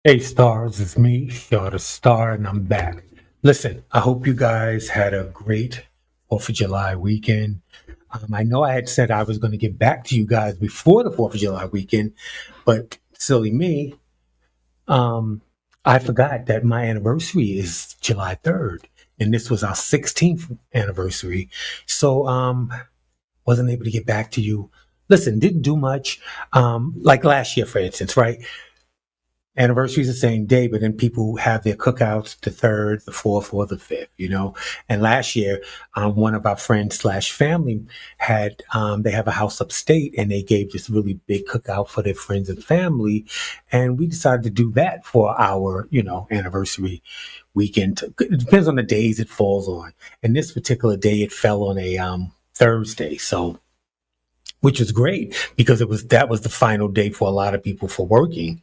Hey stars, it's me, Star the Star, and I'm back. Listen, I hope you guys had a great 4th of July weekend. I know I had said I was going to get back to you guys before the 4th of July weekend, but silly me, um, I forgot that my anniversary is July 3rd, and this was our 16th anniversary. So, wasn't able to get back to you. Listen, didn't do much. Like last year, for instance, right? Anniversary is the same day, but then people have their cookouts the third, the fourth, or the fifth, you know. And last year, one of our friends slash family had they have a house upstate, and they gave this really big cookout for their friends and family, and we decided to do that for our anniversary weekend. It depends on the days it falls on, and this particular day it fell on a Thursday, so which was great because that was the final day for a lot of people for working,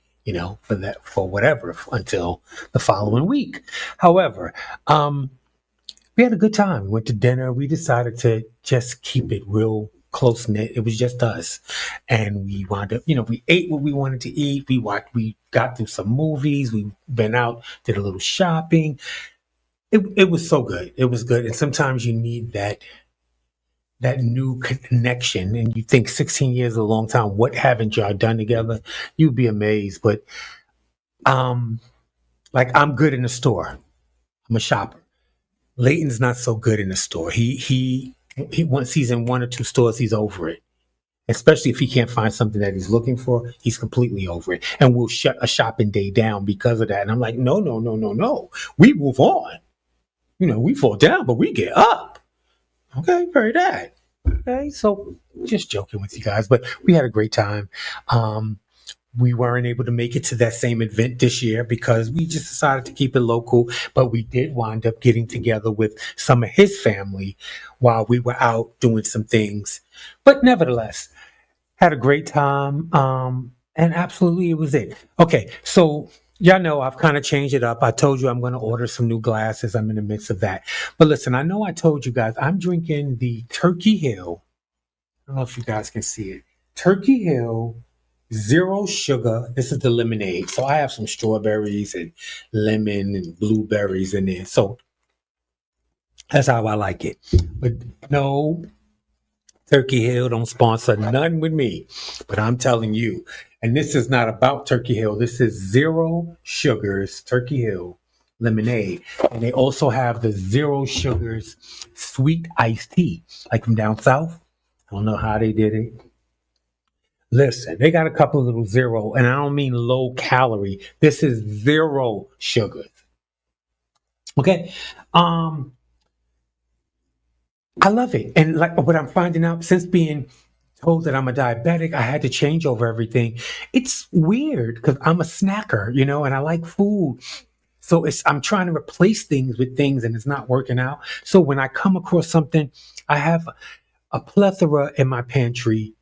for whatever until the following week. However, we had a good time. We went to dinner. We decided to just keep it real close knit. It was just us, and we wound up. We ate what we wanted to eat. We got through some movies. We went out, did a little shopping. It was so good. It was good, and sometimes you need that new connection, and you think 16 years is a long time. What haven't y'all done together? You'd be amazed. But um like, I'm good in the store. I'm a shopper. Leighton's not so good in the store. He once he's in one or two stores, he's over it. Especially if he can't find something that he's looking for, he's completely over it, and we'll shut a shopping day down because of that. And I'm like, no, no, no, no, no. We move on. We fall down, but we get up. Okay, very that. Okay, so just joking with you guys, but we had a great time. Um, we weren't able to make it to that same event this year because we just decided to keep it local, but we did wind up getting together with some of his family while we were out doing some things. But nevertheless, had a great time. And absolutely it was it. Okay, so y'all know I've kind of changed it up. I told you I'm going to order some new glasses. I'm in the midst of that. But listen, I know I told you guys I'm drinking the Turkey Hill. I don't know if you guys can see it. Turkey Hill, zero sugar. This is the lemonade. So I have some strawberries and lemon and blueberries in there. So that's how I like it. But no, Turkey Hill don't sponsor none with me. But I'm telling you, and this is not about Turkey Hill. This is zero sugars Turkey Hill lemonade. And they also have the zero sugars sweet iced tea, like from down south. I don't know how they did it. Listen, they got a couple of little zero, and I don't mean low calorie. This is zero sugar. Okay. Um, I love it. And like what I'm finding out since being told that I'm a diabetic, I had to change over everything. It's weird because I'm a snacker, and I like food. So I'm trying to replace things with things and it's not working out. So when I come across something, I have a plethora in my pantry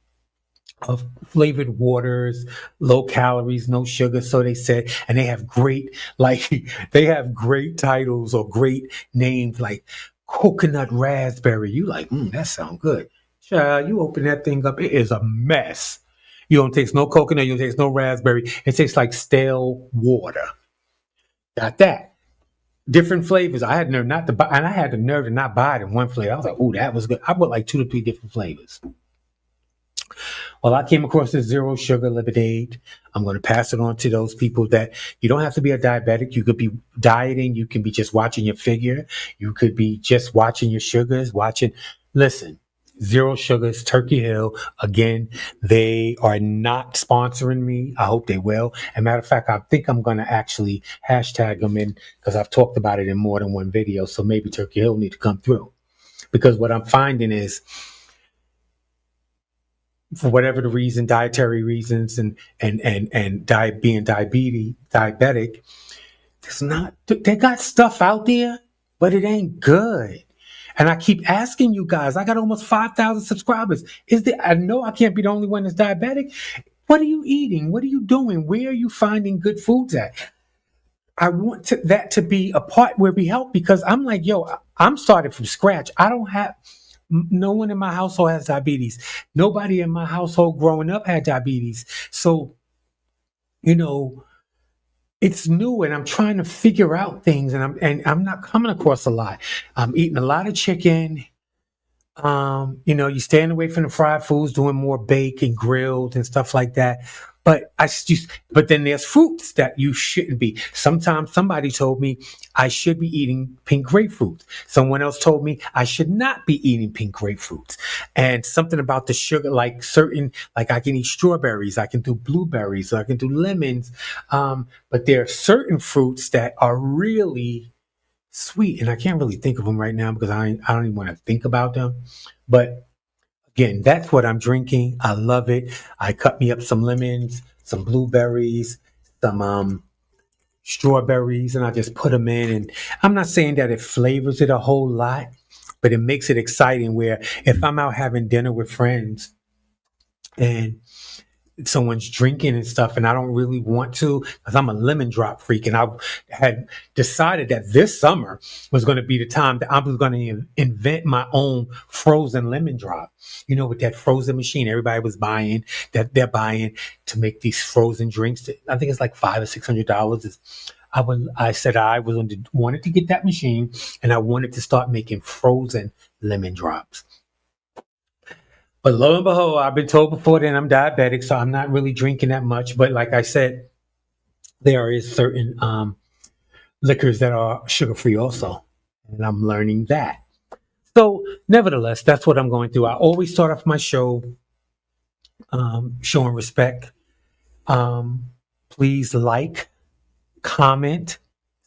of flavored waters, low calories, no sugar. So they said, and they have great, like, they have great titles or great names like coconut raspberry. You like, that sounds good. Child, you open that thing up, it is a mess. You don't taste no coconut, you don't taste no raspberry. It tastes like stale water. Got that. Different flavors. I had nerve not to buy, and I had the nerve to not buy it in one flavor. I was like, "Ooh, that was good." I bought like two to three different flavors. Well, I came across this zero sugar lemonade. I'm going to pass it on to those people that you don't have to be a diabetic. You could be dieting. You can be just watching your figure. You could be just watching your sugars, watching. Listen, zero sugars, Turkey Hill. Again, they are not sponsoring me. I hope they will. As a matter of fact, I think I'm going to actually hashtag them in because I've talked about it in more than one video. So maybe Turkey Hill need to come through because what I'm finding is for whatever the reason, dietary reasons, and being diabetic, there's not they got stuff out there, but it ain't good. And I keep asking you guys. I got almost 5,000 subscribers. Is there? I know I can't be the only one that's diabetic. What are you eating? What are you doing? Where are you finding good foods at? I want that to be a part where we help because I'm like, yo, I'm starting from scratch. I don't have no one in my household has diabetes. Nobody in my household growing up had diabetes. So, you know, it's new and I'm trying to figure out things and I'm not coming across a lot. I'm eating a lot of chicken. You staying away from the fried foods, doing more bake and grilled and stuff like that. But then there's fruits that you shouldn't be. Sometimes somebody told me I should be eating pink grapefruits. Someone else told me I should not be eating pink grapefruits. And something about the sugar, like I can eat strawberries, I can do blueberries, I can do lemons. But there are certain fruits that are really sweet, and I can't really think of them right now because I don't even want to think about them. But again, that's what I'm drinking. I love it. I cut me up some lemons, some blueberries, some strawberries, and I just put them in. And I'm not saying that it flavors it a whole lot, but it makes it exciting. Where if I'm out having dinner with friends and someone's drinking and stuff, and I don't really want to because I'm a lemon drop freak, and I had decided that this summer was going to be the time that I was going to invent my own frozen lemon drop. With that frozen machine everybody was buying, that they're buying to make these frozen drinks. I think it's like $500 or $600. I said wanted to get that machine, and I wanted to start making frozen lemon drops. But lo and behold, I've been told before then I'm diabetic, so I'm not really drinking that much. But like I said, there is certain liquors that are sugar free also, and I'm learning that. So, nevertheless, that's what I'm going through. I always start off my show showing respect. Um, Please like, comment,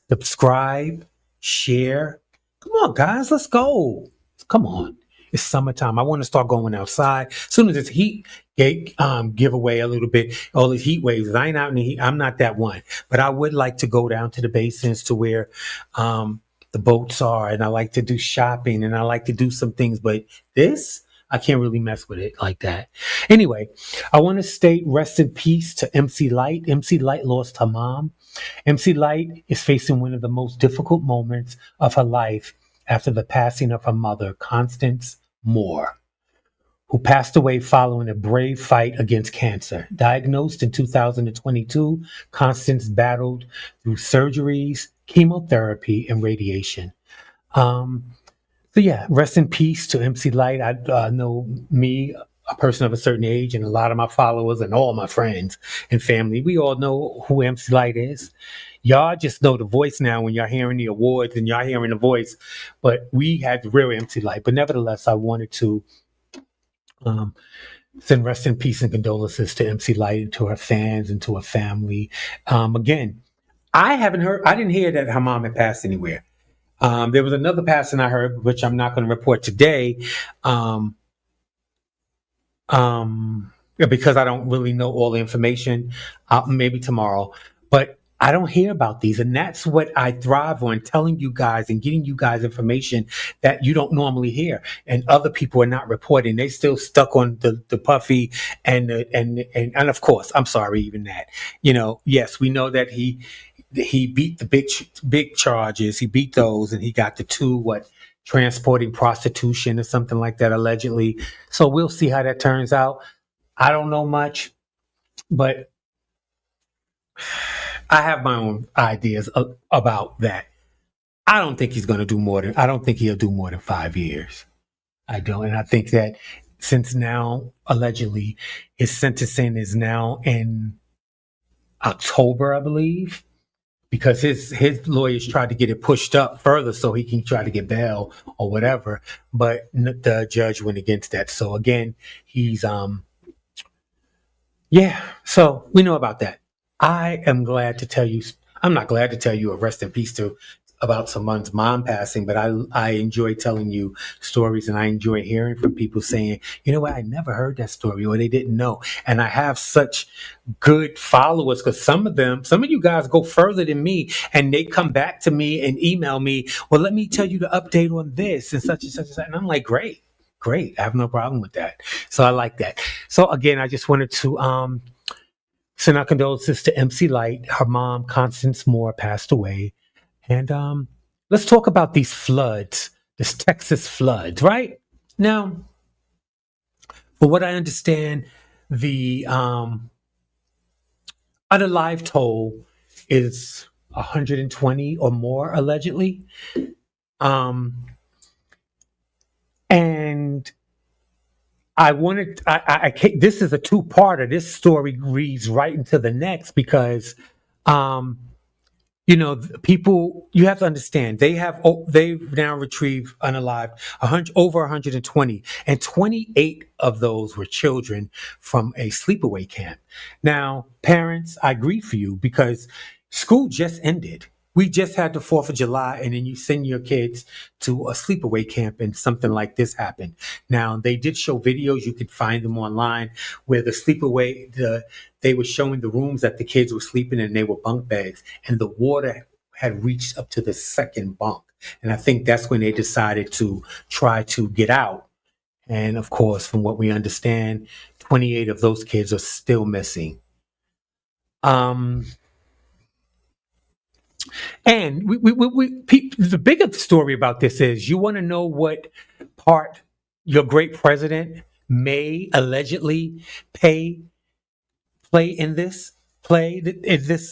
subscribe, share. Come on, guys, let's go. Come on. It's summertime. I want to start going outside. As soon as this heat give away a little bit, all these heat waves. I ain't out in the heat. I'm not that one. But I would like to go down to the basins to where the boats are, and I like to do shopping, and I like to do some things. But this, I can't really mess with it like that. Anyway, I want to state rest in peace to MC Lyte. MC Lyte lost her mom. MC Lyte is facing one of the most difficult moments of her life after the passing of her mother, Constance Moore, who passed away following a brave fight against cancer. Diagnosed in 2022, Constance battled through surgeries, chemotherapy, and radiation. Um, so yeah, rest in peace to MC Lyte. I know me, a person of a certain age, and a lot of my followers and all my friends and family. We all know who MC Lyte is. Y'all just know the voice now when y'all hearing the awards and y'all hearing the voice. But we had the real MC Lyte. But nevertheless, I wanted to um, send rest in peace and condolences to MC Lyte and to her fans and to her family. Again, I didn't hear that her mom had passed anywhere. There was another passing I heard, which I'm not going to report today, um, because I don't really know all the information. Maybe tomorrow, but I don't hear about these, and that's what I thrive on: telling you guys and getting you guys information that you don't normally hear, and other people are not reporting. They still stuck on the Puffy and of course, I'm sorry, even that. Yes, we know that he beat the big charges. He beat those, and he got the two transporting prostitution or something like that allegedly. So we'll see how that turns out. I don't know much, but I have my own ideas about that. I don't think he's going to do more than. I don't think he'll do more than 5 years. I don't, and I think that since now allegedly his sentencing is now in October, I believe, because his lawyers tried to get it pushed up further so he can try to get bail or whatever, but the judge went against that. So again, he's yeah. So we know about that. I am glad to tell you. I'm not glad to tell you a rest in peace to about someone's mom passing, but I enjoy telling you stories, and I enjoy hearing from people saying, you know what, I never heard that story, or they didn't know. And I have such good followers because some of you guys go further than me, and they come back to me and email me, well, let me tell you the update on this and such and such and such. And I'm like, great. Great. I have no problem with that. So I like that. So again, I just wanted to send our condolences to MC Lyte. Her mom, Constance Moore, passed away. And let's talk about these floods, this Texas floods, right? Now, for what I understand, the unalive toll is 120 or more allegedly. Um, and I can't, this is a two-parter. This story reads right into the next because, um, people, you have to understand, they've now retrieved unalived 100, over 120, and 28 of those were children from a sleepaway camp. Now, parents, I grieve for you because school just ended. We just had the 4th of July, and then you send your kids to a sleepaway camp, and something like this happened. Now, they did show videos, you could find them online, where they were showing the rooms that the kids were sleeping in, and they were bunk beds, and the water had reached up to the second bunk. And I think that's when they decided to try to get out. And of course, from what we understand, 28 of those kids are still missing. Um, and the bigger story about this is, you want to know what part your great president may allegedly pay play in this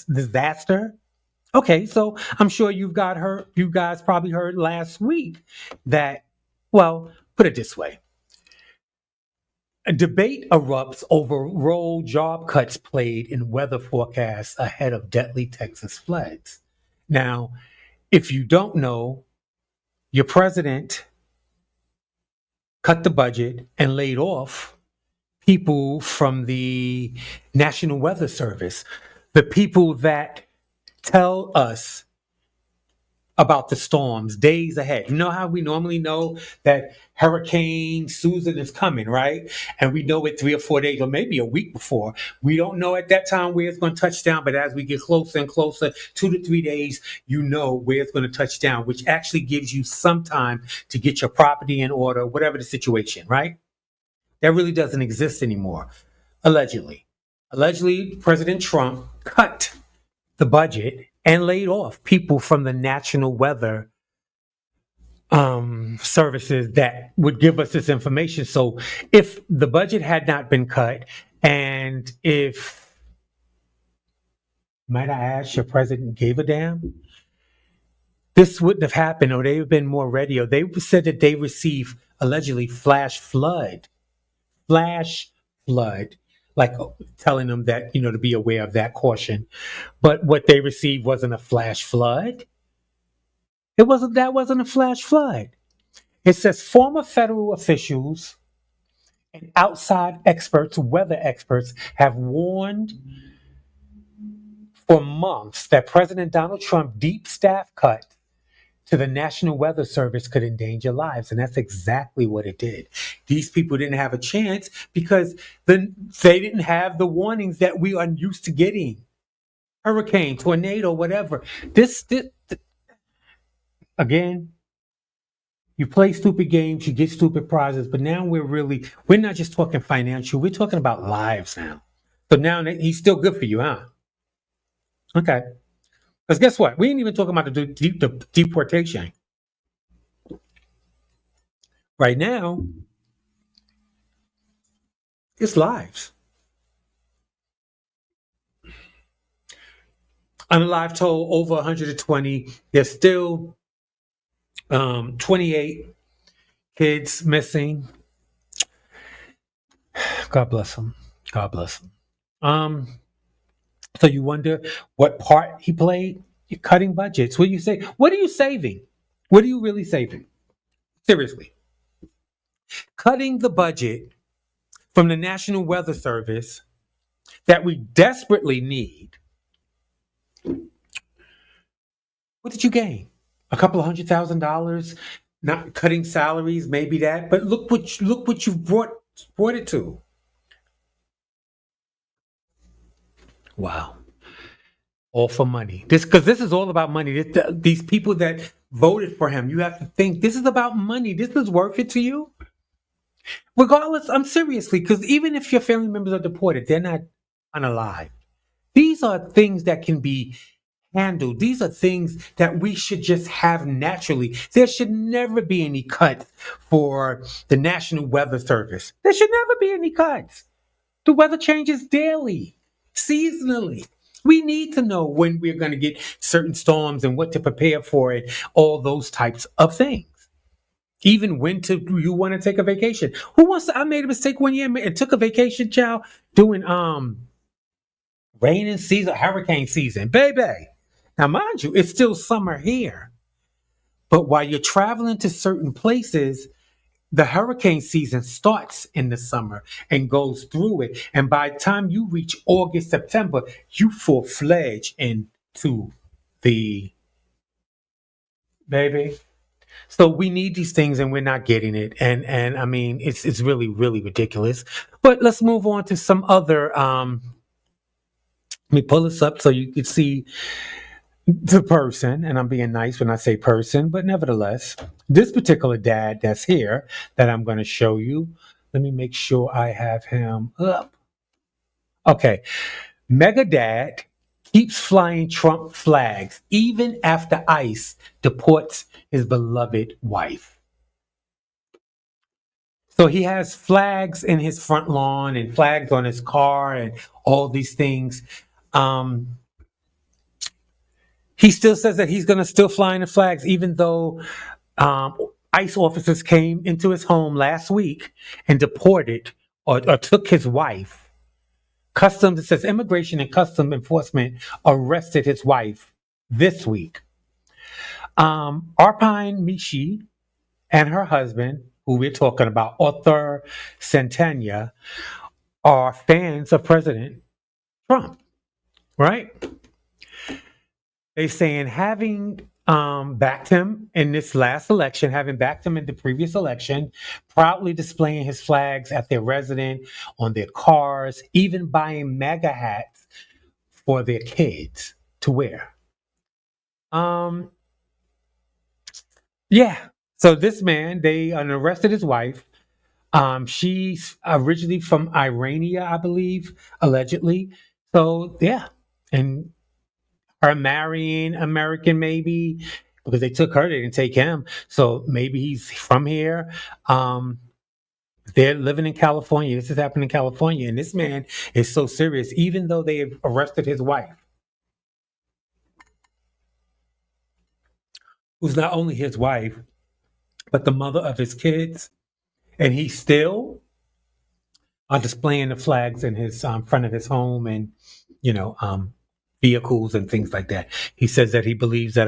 disaster? Okay, so I'm sure you guys probably heard last week that, well, put it this way. A debate erupts over role job cuts played in weather forecasts ahead of deadly Texas floods. Now, if you don't know, your president cut the budget and laid off people from the National Weather Service, the people that tell us about the storms days ahead. You know how we normally know that Hurricane Susan is coming, right? And we know it 3 or 4 days or maybe a week before. We don't know at that time where it's going to touch down, but as we get closer and closer, 2 to 3 days, you know where it's going to touch down, which actually gives you some time to get your property in order, whatever the situation, right? That really doesn't exist anymore, allegedly. Allegedly, President Trump cut the budget and laid off people from the National Weather services that would give us this information. So if the budget had not been cut, and if, might I ask, your president gave a damn, this wouldn't have happened, or they would have been more ready. Or they said that they received allegedly flash flood, like telling them that, to be aware of that caution. But what they received wasn't a flash flood. That wasn't a flash flood. It says former federal officials and outside experts, weather experts, have warned for months that President Donald Trump's deep staff cut to the National Weather Service could endanger lives. And that's exactly what it did. These people didn't have a chance because they didn't have the warnings that we are used to getting. Hurricane, tornado, whatever. This again, you play stupid games, you get stupid prizes, but now we're not just talking financial, we're talking about lives now. So now he's still good for you, huh? Okay. Because guess what? We ain't even talking about the deportation. Right now, it's lives. Unalive toll over 120. There's still 28 kids missing. God bless them. God bless them. So you wonder what part he played? You're cutting budgets. What do you say? What are you saving? What are you really saving? Seriously. Cutting the budget from the National Weather Service that we desperately need. What did you gain? A couple of $100,000? Not cutting salaries, maybe that. But look what you brought it to. Wow. All for money. This is all about money. These people that voted for him, you have to think this is about money. This is worth it to you. Regardless, I'm seriously, because even if your family members are deported, they're not unalive. These are things that can be handled. These are things that we should just have naturally. There should never be any cuts for the National Weather Service. There should never be any cuts. The weather changes daily, seasonally. We need to know when we're going to get certain storms and what to prepare for it, all those types of things. Even when to you want to take a vacation. Who wants to? I made a mistake one year and took a vacation, child, doing raining season, hurricane season, baby. Now, mind you, it's still summer here. But while you're traveling to certain places, the hurricane season starts in the summer and goes through it. And by the time you reach August, September, you full fledged into the baby. So we need these things and we're not getting it. And I mean it's really, really ridiculous. But let's move on to some other let me pull this up so you can see the person, and I'm being nice when I say person, but nevertheless, this particular dad that's here that I'm going to show you. Let me make sure I have him up. Okay. Mega dad keeps flying Trump flags even after ICE deports his beloved wife. So he has flags in his front lawn and flags on his car and all these things. Um, he still says that he's going to still fly in the flags, even though um, ICE officers came into his home last week and deported or took his wife. Customs, it says Immigration and Custom Enforcement arrested his wife this week. Arpine Mishi and her husband, who we're talking about, Arthur Santana, are fans of President Trump, right? They're saying having backed him in this last election, having backed him in the previous election, proudly displaying his flags at their residence, on their cars, even buying MAGA hats for their kids to wear. Yeah. So this man, they arrested his wife. She's originally from Irania, I believe, allegedly. So yeah, and her marrying American maybe because they took her, they didn't take him. So maybe he's from here. Um, they're living in California. This is happening in California, and this man is so serious. Even though they have arrested his wife, who's not only his wife but the mother of his kids, and he still displaying the flags in his front of his home and you know vehicles and things like that. He says that he believes that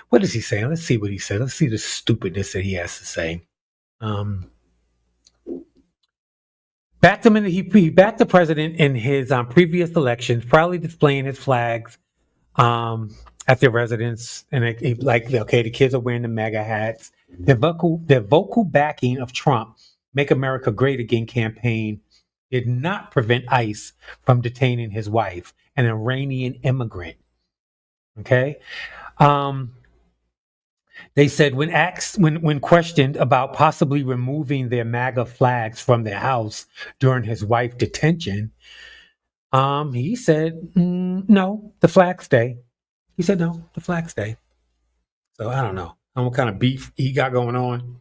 what is he saying? Let's see what he said. Let's see the stupidness that he has to say. Um, backed him in. He backed the president in his previous elections, proudly displaying his flags at their residence, and like okay, the kids are wearing the MAGA hats. Their vocal backing of Trump "Make America Great Again" campaign did not prevent ICE from detaining his wife, an Iranian immigrant. Okay, um, they said when questioned about possibly removing their MAGA flags from their house during his wife's detention, he said no, the flags stay. He said no, the flags stay. So I don't know what kind of beef he got going on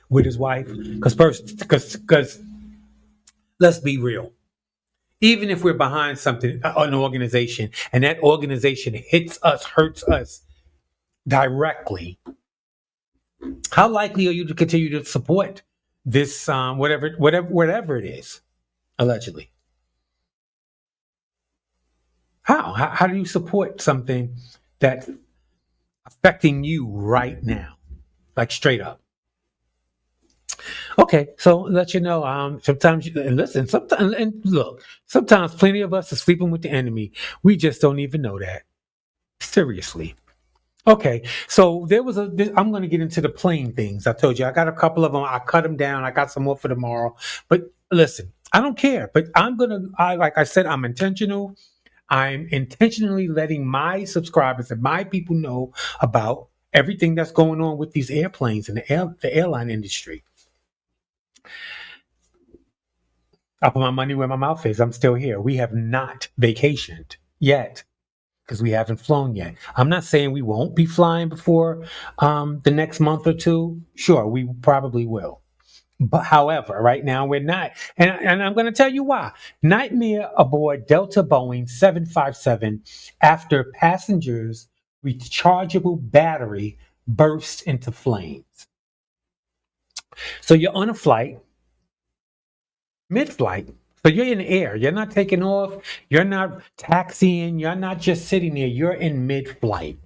with his wife. Because let's be real. Even if we're behind something, an organization, and that organization hits us, hurts us directly, how likely are you to continue to support this, whatever it is, allegedly? How do you support something that's affecting you right now, like straight up? Okay, so let you know. Sometimes and listen. Sometimes and look. Sometimes plenty of us are sleeping with the enemy. We just don't even know that. Seriously. Okay, so I'm going to get into the plain things. I told you I got a couple of them. I cut them down. I got some more for tomorrow. But listen, I don't care. But like I said, I'm intentional. I'm intentionally letting my subscribers and my people know about everything that's going on with these airplanes and the airline industry. I put my money where my mouth is. I'm still here. We have not vacationed yet because we haven't flown yet. I'm not saying we won't be flying before the next month or two. Sure, we probably will. But however, right now we're not. And I'm going to tell you why. Nightmare aboard Delta Boeing 757 after passengers' rechargeable battery burst into flames. So you're on a flight, mid flight. So you're in the air. You're not taking off. You're not taxiing. You're not just sitting there. You're in mid flight.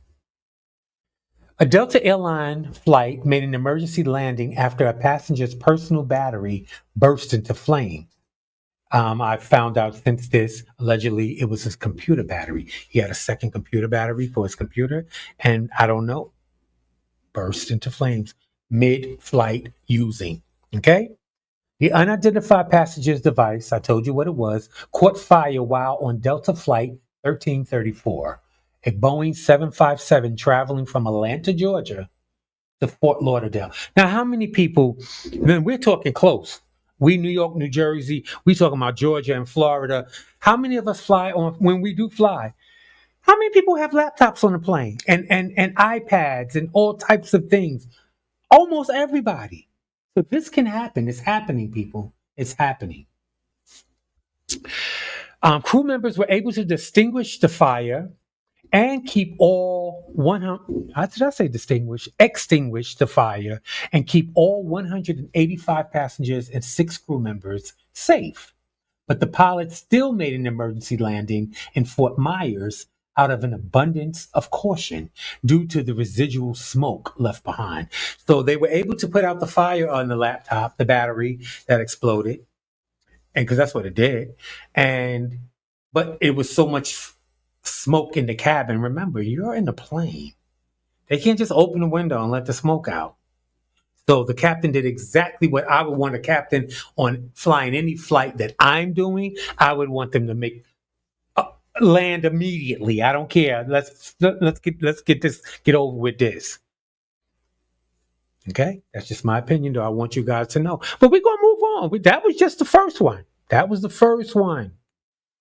A Delta Airline flight made an emergency landing after a passenger's personal battery burst into flame. I found out since this, allegedly, it was his computer battery. He had a second computer battery for his computer, and I don't know, burst into flames mid flight using. Okay? The unidentified passenger's device, I told you what it was, caught fire while on Delta Flight 1334, a Boeing 757 traveling from Atlanta, Georgia to Fort Lauderdale. Now, how many people, then we're talking close. We, New York, New Jersey, we talking about Georgia and Florida. How many of us fly on, when we do fly, how many people have laptops on the plane and iPads and all types of things? Almost everybody. So this can happen. It's happening, people. It's happening. Crew members were able to distinguish the fire and keep all 100, how did I say distinguish? Extinguish the fire and keep all 185 passengers and 6 crew members safe. But the pilot still made an emergency landing in Fort Myers out of an abundance of caution due to the residual smoke left behind. So they were able to put out the fire on the laptop, the battery that exploded, and because that's what it did. And but it was so much smoke in the cabin. Remember, you're in the plane. They can't just open the window and let the smoke out. So the captain did exactly what I would want a captain on flying any flight that I'm doing. I would want them to make land immediately. I don't care. Let's get over with this. Okay, that's just my opinion, though. I want you guys to know. But we're gonna move on. That was just the first one. That was the first one.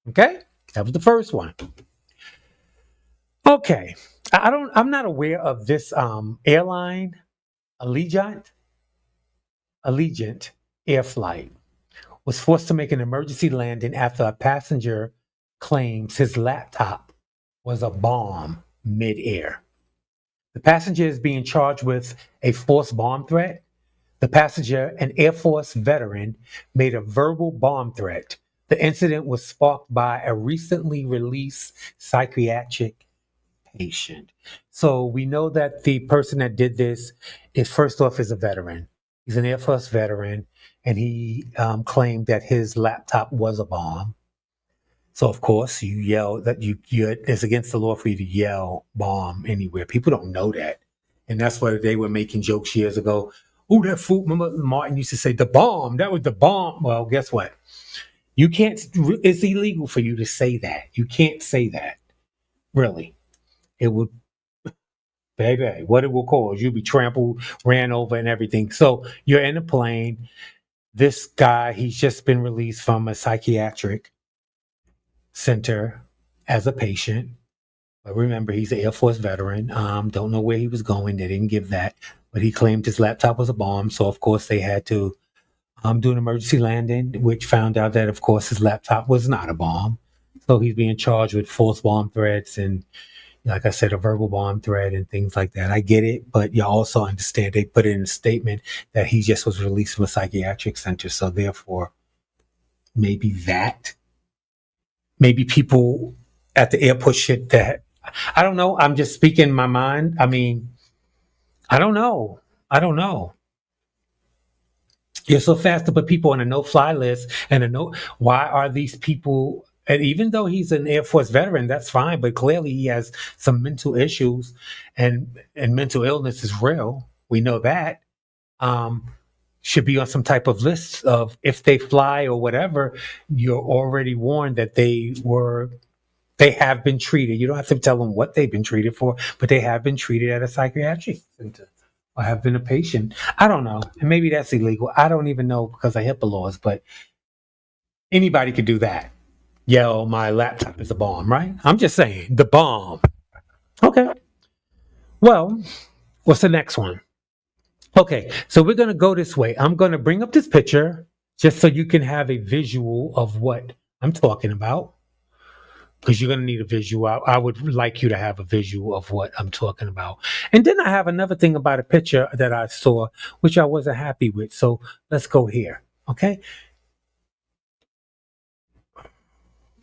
Okay, that was the first one. Okay, I don't. I'm not aware of this airline, Allegiant Allegiant Air Flight was forced to make an emergency landing after a passenger claims his laptop was a bomb midair. The passenger is being charged with a false bomb threat. The passenger, an Air Force veteran, made a verbal bomb threat. The incident was sparked by a recently released psychiatric patient. So we know that the person that did this is first off is a veteran. He's an Air Force veteran, and he claimed that his laptop was a bomb. So of course you yell that it's against the law for you to yell bomb anywhere. People don't know that, and that's why they were making jokes years ago. Oh, that fool! Remember Martin used to say the bomb. That was the bomb. Well, guess what? You can't. It's illegal for you to say that. You can't say that. Really, it would, baby. What it will cause you be trampled, ran over, and everything. So you're in a plane. This guy, he's just been released from a psychiatric center as a patient. But remember, he's an Air Force veteran. Don't know where he was going. They didn't give that. But he claimed his laptop was a bomb. So, of course, they had to do an emergency landing, which found out that, of course, his laptop was not a bomb. So he's being charged with false bomb threats and, like I said, a verbal bomb threat and things like that. I get it, but you also understand they put in a statement that he just was released from a psychiatric center. So therefore, maybe people at the airport should that. I don't know. I'm just speaking my mind. I mean, I don't know. I don't know. You're so fast to put people on a no-fly list and a no. Why are these people? And even though he's an Air Force veteran, that's fine. But clearly, he has some mental issues, and mental illness is real. We know that. Um, should be on some type of list of if they fly or whatever. You're already warned that they have been treated. You don't have to tell them what they've been treated for, but they have been treated at a psychiatric center or have been a patient. I don't know. And maybe that's illegal. I don't even know because of HIPAA laws, but anybody could do that. Yell, my laptop is a bomb, right? I'm just saying, the bomb. Okay. Well, what's the next one? Okay, so we're going to go this way. I'm going to bring up this picture just so you can have a visual of what I'm talking about, because you're going to need a visual. I would like you to have a visual of what I'm talking about. And then I have another thing about a picture that I saw, which I wasn't happy with. So let's go here. Okay,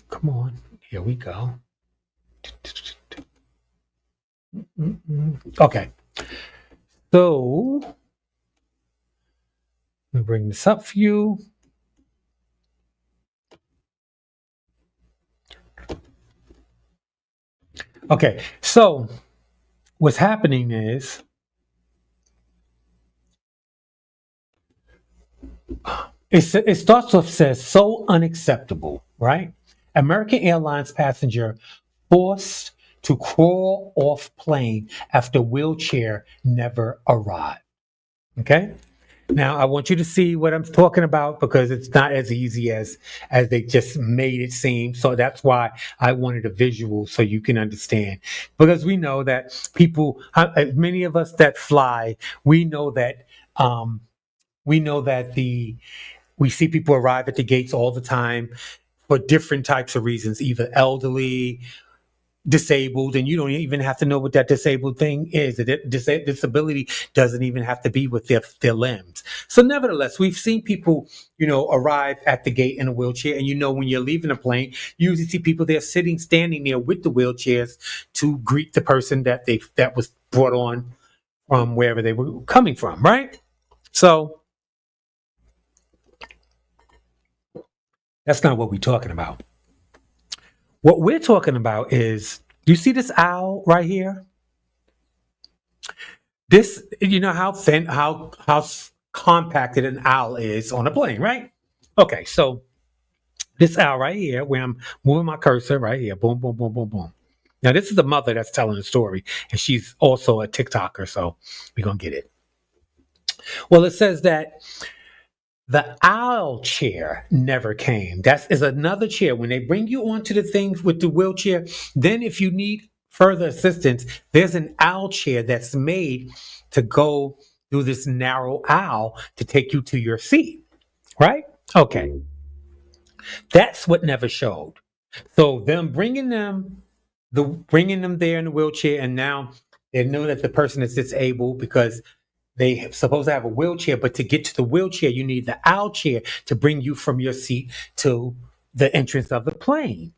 come on. Here we go. Okay, so let me bring this up for you. Okay, so what's happening is it starts off says so unacceptable, right? American Airlines passenger forced to crawl off plane after wheelchair never arrived. Okay. Now I want you to see what I'm talking about because it's not as easy as they just made it seem. So that's why I wanted a visual so you can understand. Because we know that people, many of us that fly, we know that we know that we see people arrive at the gates all the time for different types of reasons, either elderly, disabled, and you don't even have to know what that disabled thing is. The disability doesn't even have to be with their limbs. So, nevertheless, we've seen people, arrive at the gate in a wheelchair, and when you're leaving a plane, you usually see people there standing there with the wheelchairs to greet the person that was brought on from wherever they were coming from, right? So that's not what we're talking about. What we're talking about is, you see this owl right here? This, you know how thin, how compacted an owl is on a plane, right? Okay, so this owl right here, where I'm moving my cursor right here, boom, boom, boom, boom, boom. Now this is the mother that's telling the story, and she's also a TikToker, so we're gonna get it. Well, it says that the owl chair never came. That is another chair. When they bring you onto the things with the wheelchair, then if you need further assistance, there's an owl chair that's made to go through this narrow aisle to take you to your seat, right? Okay, that's what never showed. So them bringing them there in the wheelchair, and now they know that the person is disabled because they supposed to have a wheelchair, but to get to the wheelchair, you need the aisle chair to bring you from your seat to the entrance of the plane.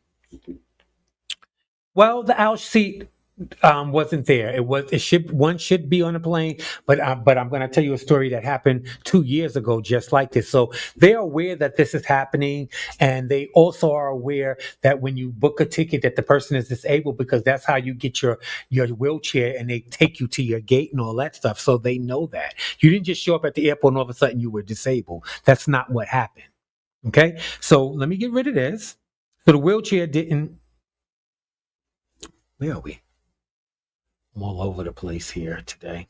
Well, the aisle seat wasn't there. It should one should be on a plane, but I'm going to tell you a story that happened 2 years ago, just like this. So they're aware that this is happening, and they also are aware that when you book a ticket, that the person is disabled because that's how you get your wheelchair, and they take you to your gate and all that stuff. So they know that you didn't just show up at the airport and all of a sudden you were disabled. That's not what happened. Okay, so let me get rid of this. So the wheelchair didn't. Where are we? I'm all over the place here today.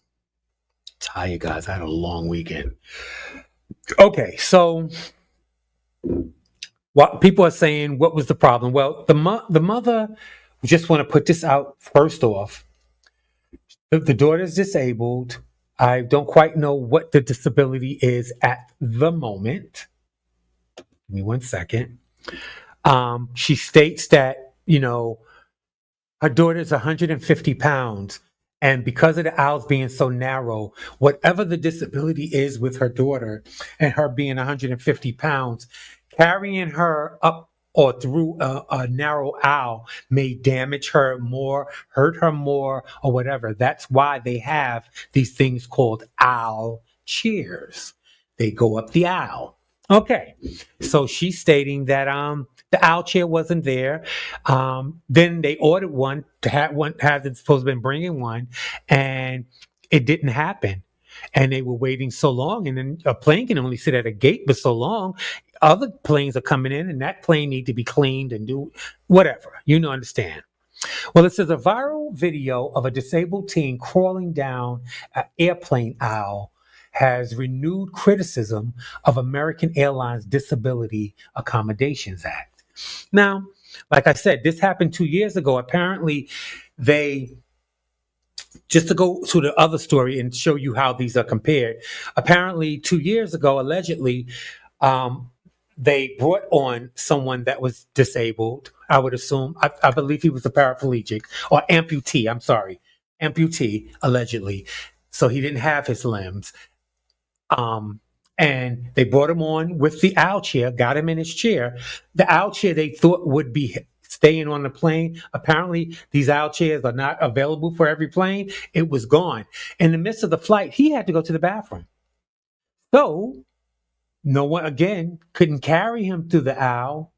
Tired, guys. I had a long weekend. Okay, so what people are saying, what was the problem? Well, the mother, just want to put this out first off. The daughter's disabled. I don't quite know what the disability is at the moment. Give me 1 second. She states that, her daughter's 150 pounds. And because of the aisles being so narrow, whatever the disability is with her daughter and her being 150 pounds, carrying her up or through a narrow aisle may damage her more, hurt her more, or whatever. That's why they have these things called aisle chairs. They go up the aisle. Okay, so she's stating that the aisle chair wasn't there. Then they ordered one to have one, hasn't supposed to been bringing one, and it didn't happen. And they were waiting so long, and then a plane can only sit at a gate for so long. Other planes are coming in, and that plane need to be cleaned and do whatever. Understand. Well, it says a viral video of a disabled teen crawling down an airplane aisle has renewed criticism of American Airlines Disability Accommodations Act. Now, like I said, this happened 2 years ago. Apparently, they Just to go to the other story and show you how these are compared. Apparently, 2 years ago, allegedly, um, they brought on someone that was disabled. I would assume, I believe he was a paraplegic or amputee. I'm sorry, amputee, allegedly. So he didn't have his limbs. Um, and they brought him on with the owl chair, got him in his chair. The owl chair they thought would be staying on the plane. Apparently, these owl chairs are not available for every plane. It was gone. In the midst of the flight, he had to go to the bathroom. So no one again couldn't carry him through the aisle.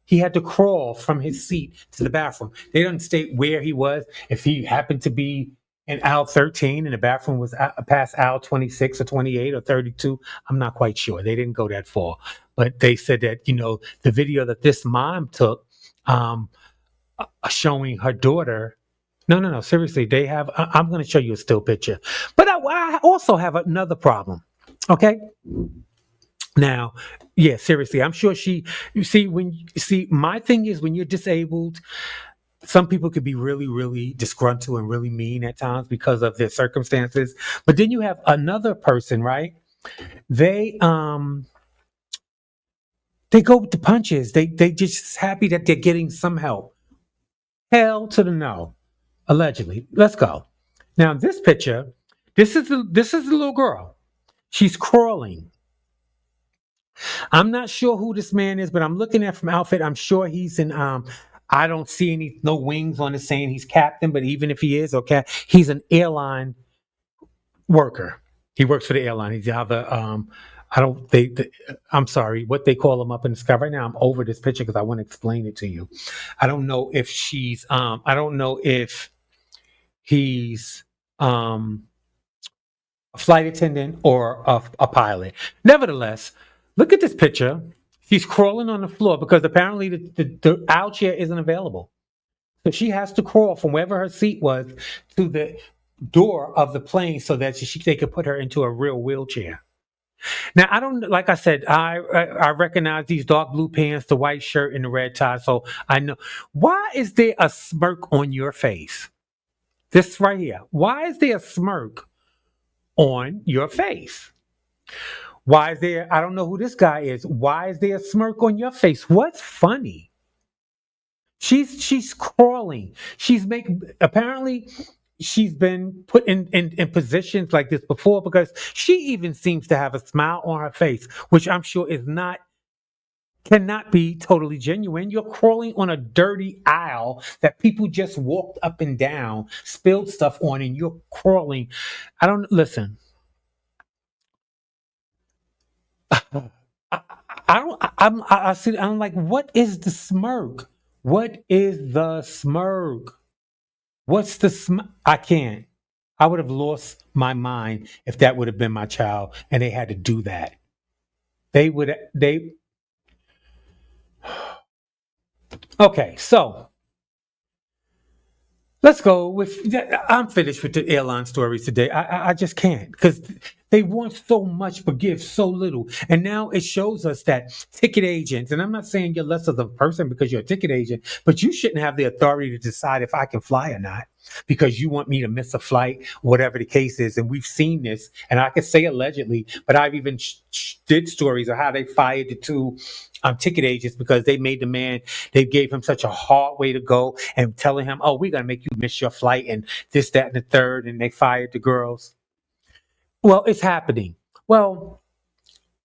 He had to crawl from his seat to the bathroom. They didn't state where he was. If he happened to be in aisle 13 and the bathroom was past aisle 26 or 28 or 32, I'm not quite sure. They didn't go that far. But they said that, the video that this mom took, um, showing her daughter. No, no, no. Seriously, they have. I'm going to show you a still picture. But I also have another problem. Okay. Now, yeah, seriously, I'm sure my thing is when you're disabled, some people could be really, really disgruntled and really mean at times because of their circumstances. But then you have another person, right? They they go with the punches. They just happy that they're getting some help. Hell to the no, allegedly. Let's go. Now this picture, this is the little girl. She's crawling. I'm not sure who this man is, but I'm looking at from outfit. I'm sure he's in. I don't see no wings on it saying he's captain, but even if he is, okay, he's an airline worker. He works for the airline. He's either I don't I'm sorry, what they call him up in the sky right now. I'm over this picture because I want to explain it to you. I don't know if she's I don't know if he's a flight attendant or a pilot. Nevertheless, look at this picture. She's crawling on the floor because apparently the aisle chair isn't available. So she has to crawl from wherever her seat was to the door of the plane so that they could put her into a real wheelchair. Now, I don't, like I said, I recognize these dark blue pants, the white shirt, and the red tie. So I know. Why is there a smirk on your face? This right here. Why is there a smirk on your face? Why is there, I don't know who this guy is. Why is there a smirk on your face? What's funny? She's crawling. Apparently she's been put in positions like this before because she even seems to have a smile on her face, which I'm sure cannot be totally genuine. You're crawling on a dirty aisle that people just walked up and down, spilled stuff on, and you're crawling. I don't listen. I, I don't. I see. I'm like, what is the smirk? What is the smirk? What's the I can't. I would have lost my mind if that would have been my child, and they had to do that. They would. They. Okay, so let's go with. I'm finished with the airline stories today. I just can't because they want so much but give so little, and now it shows us that ticket agents. And I'm not saying you're less of a person because you're a ticket agent, but you shouldn't have the authority to decide if I can fly or not because you want me to miss a flight, whatever the case is. And we've seen this, and I could say allegedly, but I've even did stories of how they fired the two ticket agents because they made the man, they gave him such a hard way to go and telling him, oh, we're going to make you miss your flight and this, that, and the third. And they fired the girls. Well, it's happening. Well,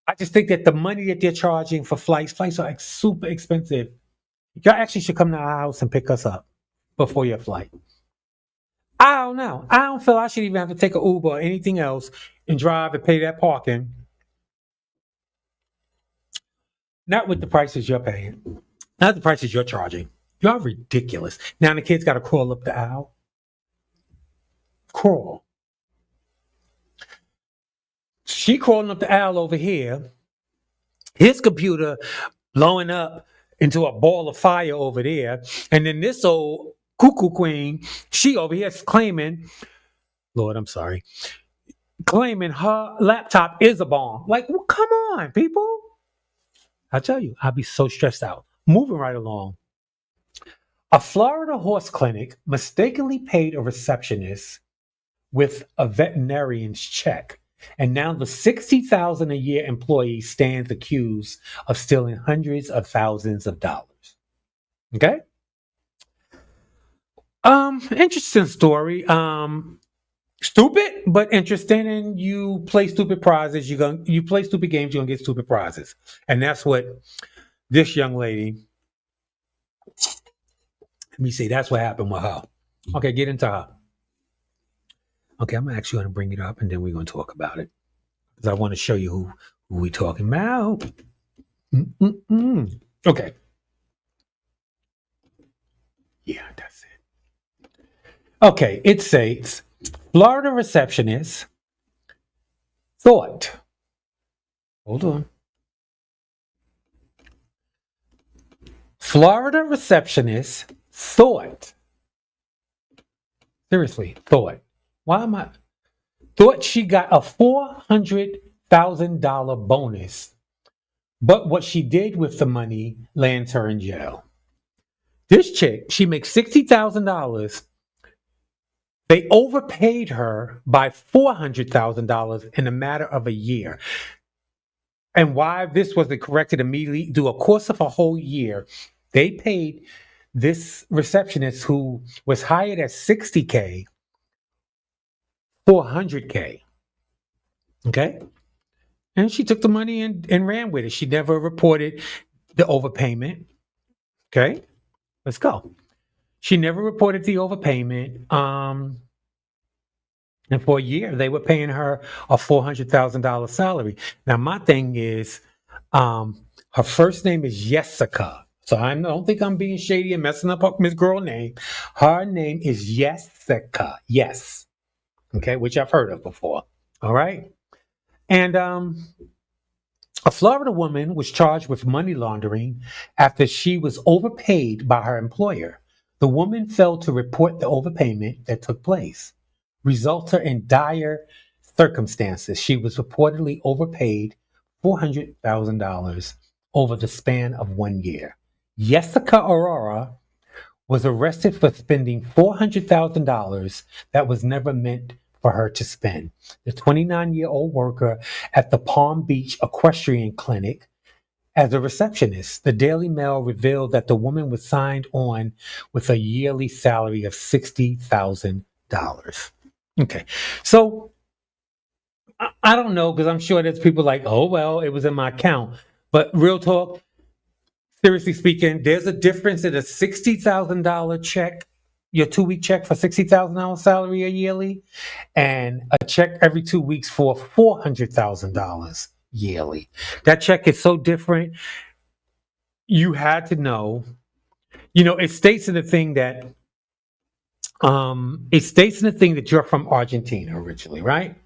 I just think that the money that they're charging for flights are like super expensive. Y'all actually should come to our house and pick us up before your flight. I don't know. I don't feel I should even have to take an Uber or anything else and drive and pay that parking. Not with the prices you're paying. Not the prices you're charging. Y'all ridiculous. Now the kids got to crawl up the aisle. Crawl. She crawling up the aisle over here. His computer blowing up into a ball of fire over there. And then this old cuckoo queen, she over here claiming, Lord, I'm sorry, claiming her laptop is a bomb. Like, well, come on, people. I tell you, I'd be so stressed out. Moving right along. A Florida horse clinic mistakenly paid a receptionist with a veterinarian's check, and now the 60,000 a year employee stands accused of stealing hundreds of thousands of dollars. Okay? Interesting story. Stupid, but interesting. And you play stupid prizes. You play stupid games. You're gonna get stupid prizes, and that's what this young lady. Let me see. That's what happened with her. Okay, get into her. Okay, I'm actually gonna bring it up, and then we're gonna talk about it because I want to show you who we talking about. Mm-mm-mm. Okay. Yeah, that's it. Okay, it says Florida receptionist thought. Hold on. Florida receptionist thought. Seriously, thought. Why am I? Thought she got a $400,000 bonus, but what she did with the money lands her in jail. This chick, she makes $60,000. They overpaid her by $400,000 in a matter of a year. And why this wasn't corrected immediately, through a course of a whole year, they paid this receptionist who was hired at 60K, 400K. Okay. And she took the money and ran with it. She never reported the overpayment. Okay. Let's go. She never reported the overpayment. And for a year, they were paying her a $400,000 salary. Now, my thing is, her first name is Jessica. So I don't think I'm being shady and messing up Miss Girl name. Her name is Jessica. Yes. Okay, which I've heard of before. All right. And a Florida woman was charged with money laundering after she was overpaid by her employer. The woman failed to report the overpayment that took place, resulting in dire circumstances. She was reportedly overpaid $400,000 over the span of 1 year. Jessica Aurora was arrested for spending $400,000 that was never meant for her to spend. The 29-year-old worker at the Palm Beach Equestrian Clinic as a receptionist. The Daily Mail revealed that the woman was signed on with a yearly salary of $60,000. Okay, so I don't know, because I'm sure there's people like, oh, well, it was in my account. But real talk, seriously speaking, there's a difference in a $60,000 check, your 2-week check for $60,000 salary a yearly, and a check every 2 weeks for $400,000 yearly. That check is so different. You had to know. It states in the thing that you're from Argentina originally, right?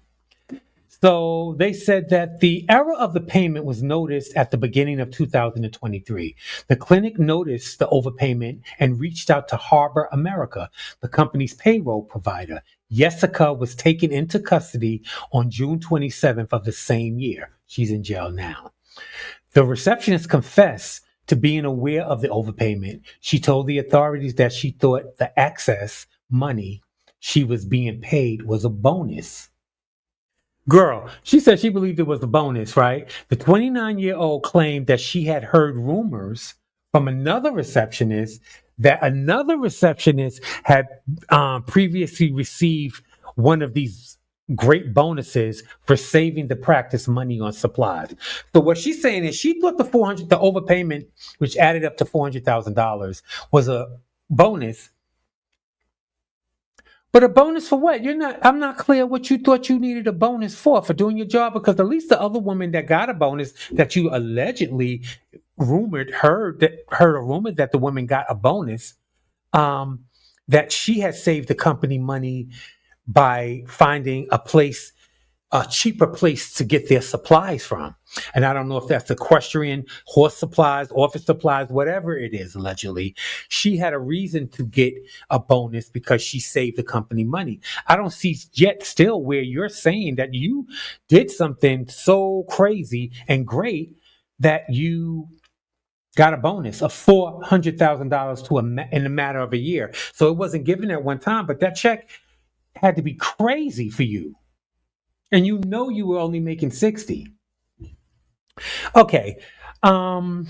So they said that the error of the payment was noticed at the beginning of 2023. The clinic noticed the overpayment and reached out to Harbor America, the company's payroll provider. Jessica was taken into custody on June 27th of the same year. She's in jail now. The receptionist confessed to being aware of the overpayment. She told the authorities that she thought the excess money she was being paid was a bonus. Girl, she said she believed it was a bonus, right? The 29-year-old claimed that she had heard rumors from another receptionist that another receptionist had previously received one of these great bonuses for saving the practice money on supplies. So what she's saying is she thought the overpayment, which added up to $400,000, was a bonus. But a bonus for what? I'm not clear what you thought you needed a bonus for doing your job, because at least the other woman that got a bonus that you allegedly heard a rumor that the woman got a bonus, that she had saved the company money by finding a cheaper place to get their supplies from. And I don't know if that's equestrian, horse supplies, office supplies, whatever it is, allegedly. She had a reason to get a bonus because she saved the company money. I don't see yet still where you're saying that you did something so crazy and great that you got a bonus of $400,000 in a matter of a year. So it wasn't given at one time, but that check had to be crazy for you. And you know you were only making 60. Okay. Um,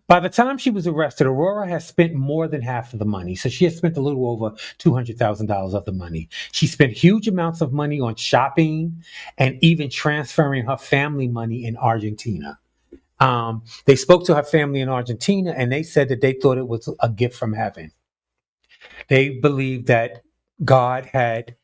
by the time she was arrested, Aurora has spent more than half of the money. So she has spent a little over $200,000 of the money. She spent huge amounts of money on shopping and even transferring her family money in Argentina. They spoke to her family in Argentina and they said that they thought it was a gift from heaven. They believed that God had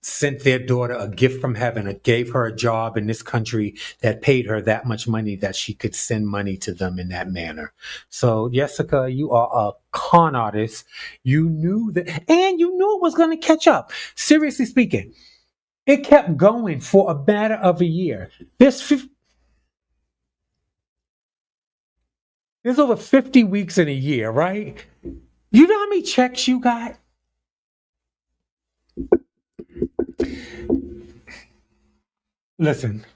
sent their daughter a gift from heaven. It gave her a job in this country that paid her that much money that she could send money to them in that manner. So, Jessica, you are a con artist. You knew that, and you knew it was going to catch up. Seriously speaking, it kept going for a matter of a year. There's over 50 weeks in a year, right? You know how many checks you got? Listen,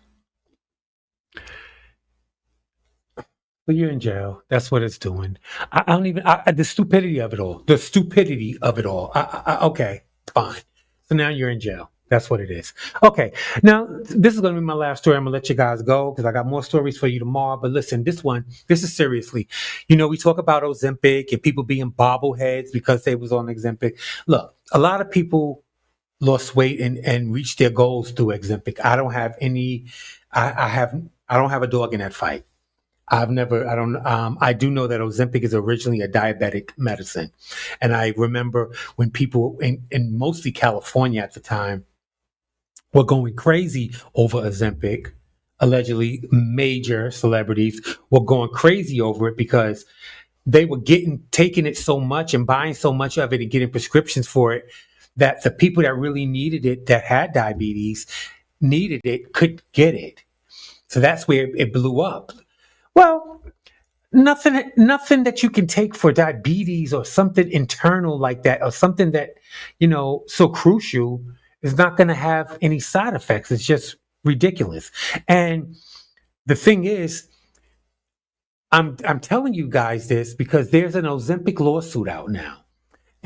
well, you're in jail. That's what it's doing. I don't even, the stupidity of it all. The stupidity of it all. Okay, fine. So now you're in jail. That's what it is. Okay, now this is going to be my last story. I'm going to let you guys go because I got more stories for you tomorrow. But listen, this is seriously. You know, we talk about Ozempic and people being bobbleheads because they was on Ozempic. Look, a lot of people lost weight and reached their goals through Ozempic. I don't have any, I don't have a dog in that fight. I do know that Ozempic is originally a diabetic medicine. And I remember when people in mostly California at the time were going crazy over Ozempic, allegedly major celebrities were going crazy over it because they were taking it so much and buying so much of it and getting prescriptions for it that the people that really needed it, that had diabetes, needed it, could get it. So that's where it blew up. Well, nothing that you can take for diabetes or something internal like that or something that, so crucial is not going to have any side effects. It's just ridiculous. And the thing is, I'm telling you guys this because there's an Ozempic lawsuit out now.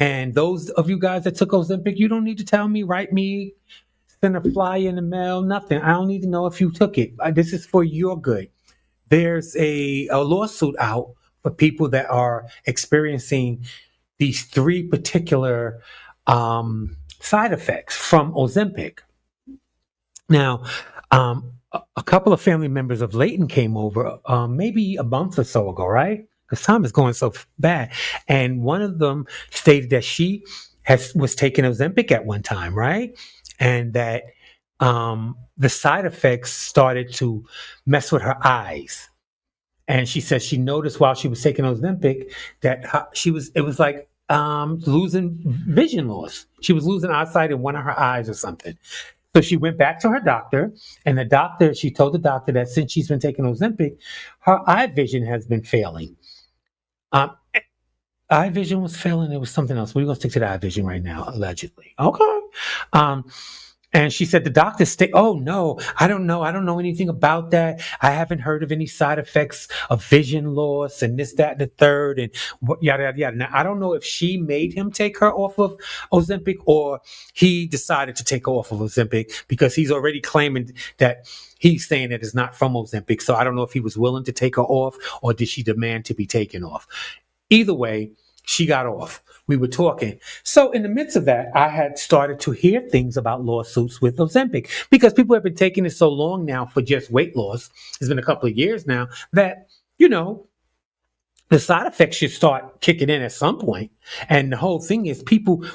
And those of you guys that took Ozempic, you don't need to tell me, write me, send a flyer in the mail, nothing. I don't need to know if you took it. This is for your good. There's a lawsuit out for people that are experiencing these three particular side effects from Ozempic. Now, a couple of family members of Layton came over maybe a month or so ago, right? Because time is going so bad. And one of them stated that she was taking Ozempic at one time, right? And that the side effects started to mess with her eyes. And she said she noticed while she was taking Ozempic that it was like losing vision loss. She was losing eyesight in one of her eyes or something. So she went back to her doctor, and she told the doctor that since she's been taking Ozempic, her eye vision has been failing. Um, eye vision was failing. It was something else. We're going to stick to the eye vision right now, allegedly. Okay. Um, and she said the doctor oh no, I don't know. I don't know anything about that. I haven't heard of any side effects of vision loss and this, that, and the third, and yada, yada, yada. Now, I don't know if she made him take her off of Ozempic or he decided to take her off of Ozempic because he's already claiming that he's saying that it's not from Ozempic. So I don't know if he was willing to take her off or did she demand to be taken off. Either way, she got off. We were talking. So in the midst of that, I had started to hear things about lawsuits with Ozempic because people have been taking it so long now for just weight loss. It's been a couple of years now that, the side effects should start kicking in at some point. And the whole thing is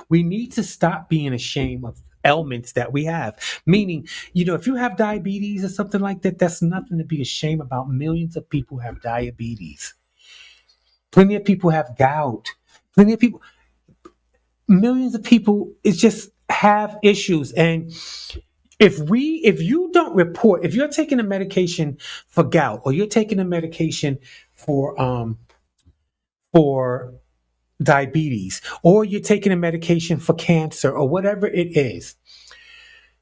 we need to stop being ashamed of ailments that we have. Meaning, if you have diabetes or something like that, that's nothing to be ashamed about. Millions of people have diabetes. Plenty of people have gout. Plenty of people, millions of people just have issues. And if you don't report, if you're taking a medication for gout or you're taking a medication for diabetes or you're taking a medication for cancer or whatever it is,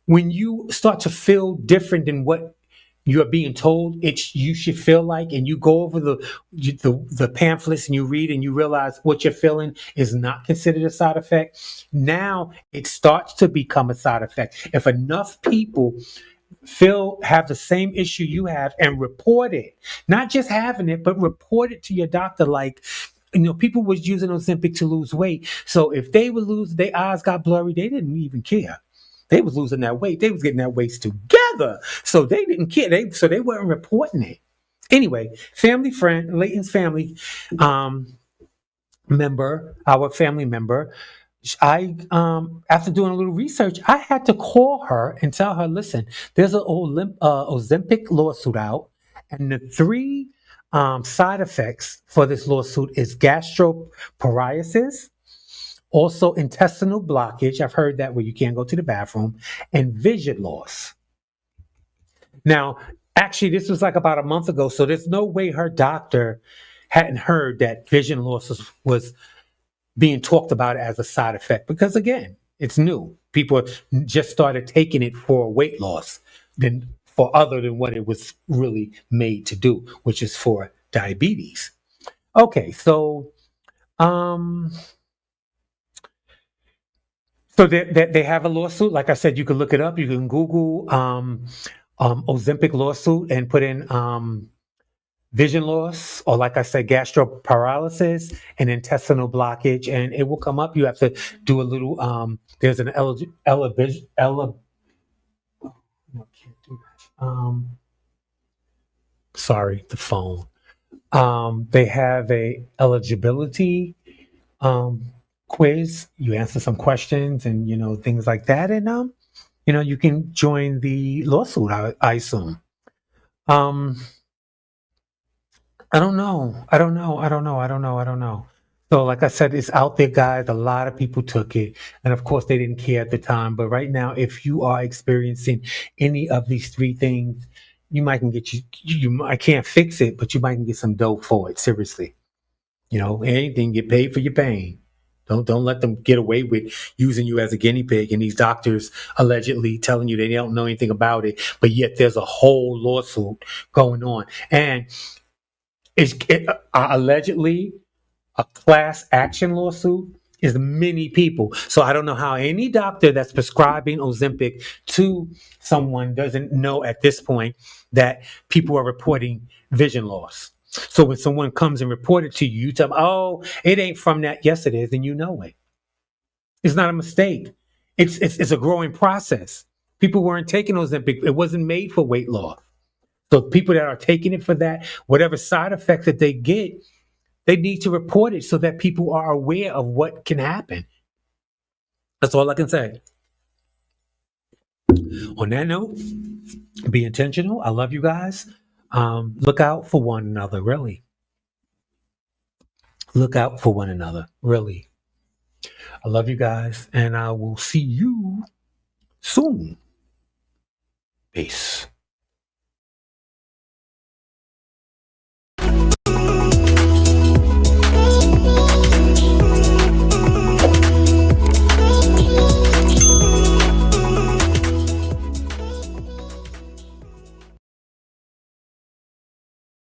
when you start to feel different than what you are being told it's you should feel like, and you go over the pamphlets and you read and you realize what you're feeling is not considered a side effect. Now it starts to become a side effect if enough people have the same issue you have and report it, not just having it, but report it to your doctor. Like, people was using Ozempic to lose weight. So if they would lose, their eyes got blurry, they didn't even care. They was losing that weight. They was getting that weight together. So they didn't care. So they weren't reporting it. Anyway, family friend, Leighton's family member, our family member, I after doing a little research, I had to call her and tell her, listen, there's an Ozempic lawsuit out, and the three side effects for this lawsuit is gastroparesis, also intestinal blockage. I've heard that where you can't go to the bathroom, and vision loss. Now, actually, this was like about a month ago, so there's no way her doctor hadn't heard that vision loss was being talked about as a side effect, because again, it's new. People just started taking it for weight loss than for other than what it was really made to do, which is for diabetes. Okay, um so they have a lawsuit. Like I said, you can look it up. You can Google Ozempic lawsuit and put in vision loss, or like I said, gastroparalysis and intestinal blockage, and it will come up. You have to do a little. There's an no, can't do that. Sorry, the phone. They have a eligibility um, quiz. You answer some questions and things like that, and you can join the lawsuit. I assume. Um, I don't know. I don't know. I don't know. I don't know. I don't know. So, like I said, it's out there, guys. A lot of people took it, and of course, they didn't care at the time. But right now, if you are experiencing any of these three things, you might can get I can't fix it, but you might can get some dope for it. Seriously, anything, get paid for your pain. Don't let them get away with using you as a guinea pig. And these doctors allegedly telling you they don't know anything about it, but yet there's a whole lawsuit going on, and allegedly a class action lawsuit is many people. So I don't know how any doctor that's prescribing Ozempic to someone doesn't know at this point that people are reporting vision loss. So when someone comes and report it to you, you tell them, oh, it ain't from that. Yes, it is. And you know it. It's not a mistake. It's a growing process. People weren't taking Ozempic. It wasn't made for weight loss. So people that are taking it for that, whatever side effects that they get, they need to report it so that people are aware of what can happen. That's all I can say. On that note, be intentional. I love you guys. Look out for one another, really. Look out for one another, really. I love you guys, and I will see you soon. Peace.